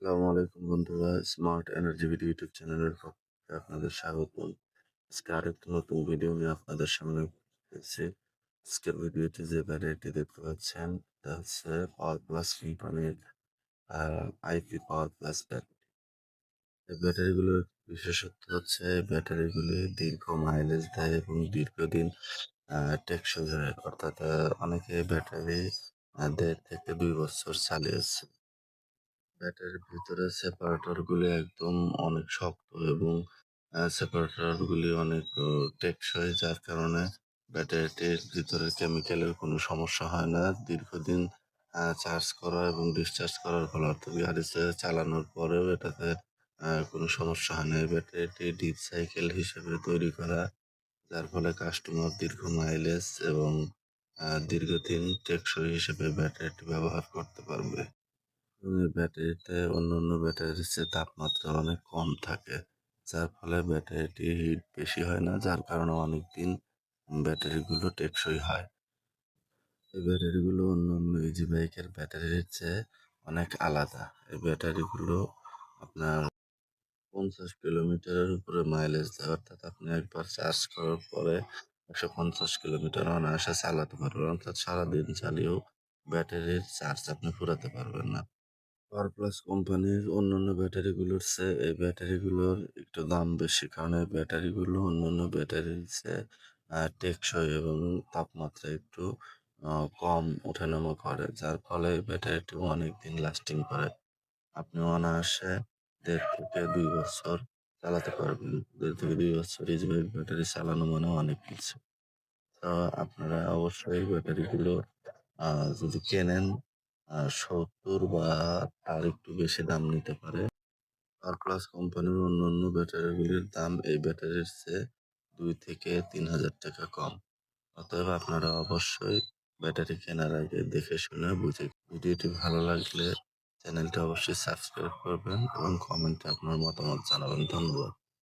আসসালামু আলাইকুম বন্ধুরা, স্মার্ট এনার্জি ভিডিও ইউটিউব চ্যানেলের পক্ষ থেকে আপনাদের স্বাগতম। আজকে আরেকটা নতুন ভিডিও নিয়ে আপনাদের সামনে এসেছি। আজকের ভিডিওতে যে ব্যাটারিটি দেখতে পাচ্ছেন এটা হচ্ছে পাওয়ার প্লাস কোম্পানির আইপি পাওয়ার প্লাস ব্যাটারি। এই ব্যাটারিগুলোর বিশেষত্ব হচ্ছে এই ব্যাটারিগুলি দীর্ঘ মাইলেজ দেয় এবং দীর্ঘদিন টেকসই হয়। অর্থাৎ অনেকে ব্যাটারি ১.৫ থেকে ২ বছর চালিয়েছে। ব্যাটারির ভিতরে সেপারেটর গুলি একদম অনেক শক্ত এবং সেপারেটর গুলি অনেক টেকসই, যার কারণে ব্যাটারিটির ভিতরে কেমিক্যালের কোনো সমস্যা হয় না। দীর্ঘদিন চার্জ করা এবং ডিসচার্জ করার ফলে অর্থাৎ গাড়ি চালানোর পরেও এটাতে কোনো সমস্যা হয় না। এই ব্যাটারিটি ডিপ সাইকেল হিসেবে তৈরি করা, যার ফলে কাস্টমার দীর্ঘ মাইলেজ এবং দীর্ঘদিন টেকসই হিসেবে ব্যাটারিটি ব্যবহার করতে পারবে। এই ব্যাটারিতে অন্যান্য ব্যাটারির চেয়ে তাপমাত্রা অনেক কম থাকে, যার ফলে ব্যাটারিটি হিট বেশি হয় না, যার কারণে অনেকদিন ব্যাটারিগুলো টেকসই হয়। এই ব্যাটারিগুলো অন্যান্য ইজি বাইকের ব্যাটারির চেয়ে অনেক আলাদা। এই ব্যাটারিগুলো আপনার ৫০ কিলোমিটারের উপরে মাইলেজ দেয়, অর্থাৎ আপনি একবার চার্জ করার পরে ১৫০ কিলোমিটার অনায়াসে চালাতে পারবেন, অর্থাৎ সারাদিন চালিয়েও ব্যাটারির চার্জ আপনি ফুরাতে পারবেন না। পাওয়ার প্লাস কোম্পানির অন্যান্য ব্যাটারিগুলোর চেয়ে এই ব্যাটারিগুলোর একটু দাম বেশি, কারণ এই ব্যাটারিগুলো অন্যান্য ব্যাটারির চেয়ে টেকসই এবং তাপমাত্রা একটু কম ওঠানামা করে, যার ফলে এই ব্যাটারিটি অনেক দিন লাস্টিং করে। আপনি অনায়াসে ১.৫ থেকে ২ বছর চালাতে পারবেন। ১.৫ থেকে ২ বছর ইজিবাইক ব্যাটারি চালানো মানে অনেক কিছু। তো আপনারা অবশ্যই এই ব্যাটারিগুলো যদি কেনেন ৭০ বা তার একটু বেশি দাম নিতে পারে। পাওয়ার প্লাস কোম্পানির অন্যান্য ব্যাটারিগুলির দাম এই ব্যাটারির চেয়ে ২ থেকে ৩,০০০ টাকা কম। অতএব আপনারা অবশ্যই ব্যাটারি কেনার আগে দেখে শুনে বুঝে। ভিডিওটি ভালো লাগলে চ্যানেলটি অবশ্যই সাবস্ক্রাইব করবেন এবং কমেন্টে আপনার মতামত জানাবেন। ধন্যবাদ।